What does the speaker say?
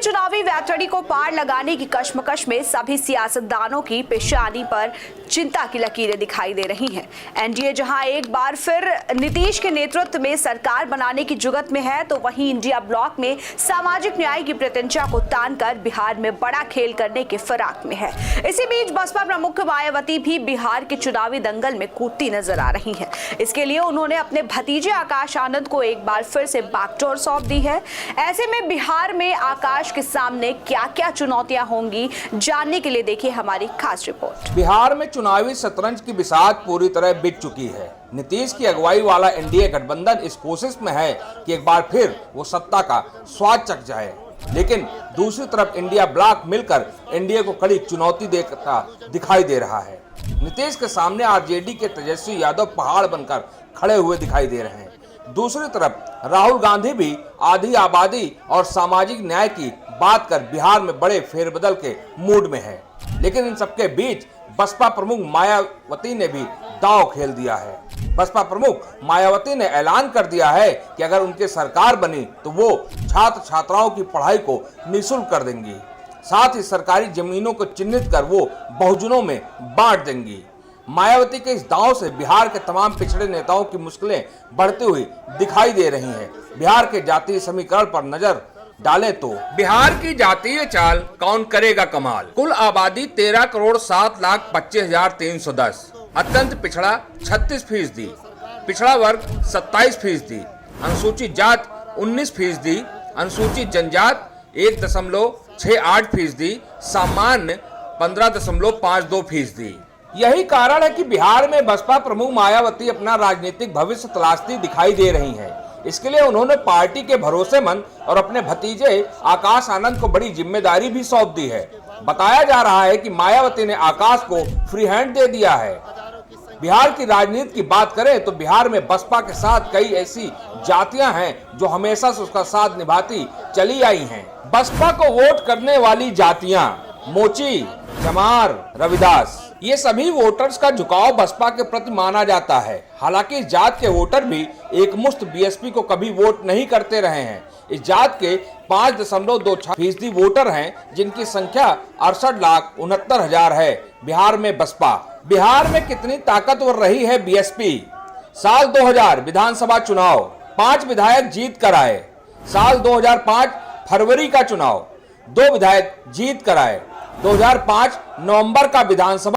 चुनावी वैतरणी को पार लगाने की कश्मकश में सभी सियासतदानों की पेशानी पर चिंता की लकीरें दिखाई दे रही हैं। एनडीए जहां एक बार फिर नीतीश के नेतृत्व में सरकार बनाने की जुगत में है, तो वहीं इंडिया ब्लॉक में सामाजिक न्याय की प्रतिज्ञा को तानकर बिहार में बड़ा खेल करने के फिराक में है। इसी बीच बसपा प्रमुख मायावती भी बिहार के चुनावी दंगल में कूदती नजर आ रही हैं। इसके लिए उन्होंने अपने भतीजे आकाश आनंद को एक बार फिर से बैकडोर सौंप दी है। ऐसे में बिहार में आकाश के सामने क्या क्या चुनौतियां होंगी, जानने के लिए देखिए हमारी खास रिपोर्ट। बिहार में चुनावी शतरंज की बिसात पूरी तरह बिक चुकी है। नीतीश की अगुवाई वाला एनडीए गठबंधन इस कोशिश में है कि एक बार फिर वो सत्ता का स्वाद चख जाए, लेकिन दूसरी तरफ इंडिया ब्लॉक मिलकर एनडीए को कड़ी चुनौती देता दिखाई दे रहा है। नीतीश के सामने आरजेडी के तेजस्वी यादव पहाड़ बनकर खड़े हुए दिखाई दे रहे हैं। दूसरी तरफ राहुल गांधी भी आधी आबादी और सामाजिक न्याय की बात कर बिहार में बड़े फेरबदल के मूड में है। लेकिन इन सबके बीच बसपा प्रमुख मायावती ने भी दांव खेल दिया है। बसपा प्रमुख मायावती ने ऐलान कर दिया है कि अगर उनकी सरकार बनी तो वो छात्र छात्राओं की पढ़ाई को निःशुल्क कर देंगी। साथ ही सरकारी जमीनों को चिन्हित कर वो बहुजनों में बांट देंगी। मायावती के इस दांव से बिहार के तमाम पिछड़े नेताओं की मुश्किलें बढ़ती हुई दिखाई दे रही हैं। बिहार के जातीय समीकरण पर नजर डालें तो बिहार की जातीय चाल कौन करेगा कमाल। कुल आबादी 13,07,25,310, अत्यंत पिछड़ा 36%, पिछड़ा वर्ग 27%, अनुसूचित जात 19%, अनुसूचित जनजात 1.68%, सामान्य 15.52%। यही कारण है कि बिहार में बसपा प्रमुख मायावती अपना राजनीतिक भविष्य तलाशती दिखाई दे रही हैं। इसके लिए उन्होंने पार्टी के भरोसेमंद और अपने भतीजे आकाश आनंद को बड़ी जिम्मेदारी भी सौंप दी है। बताया जा रहा है कि मायावती ने आकाश को फ्री हैंड दे दिया है। बिहार की राजनीति की बात करें तो बिहार में बसपा के साथ कई ऐसी जातियां हैं जो हमेशा से उसका साथ निभाती चली आई हैं। बसपा को वोट करने वाली जातियां मोची, चमार, रविदास, ये सभी वोटर्स का झुकाव बसपा के प्रति माना जाता है। हालांकि इस जात के वोटर भी एक मुश्त बीएसपी को कभी वोट नहीं करते रहे हैं। इस जात के 5.26% वोटर हैं, जिनकी संख्या 68,69,000 है। बिहार में बसपा बिहार में कितनी ताकतवर रही है बीएसपी। साल 2000 विधानसभा चुनाव 5 विधायक जीत कर आए। साल 2005 फरवरी का चुनाव 2 विधायक जीत कर आए। 2005 नवंबर का विधानसभा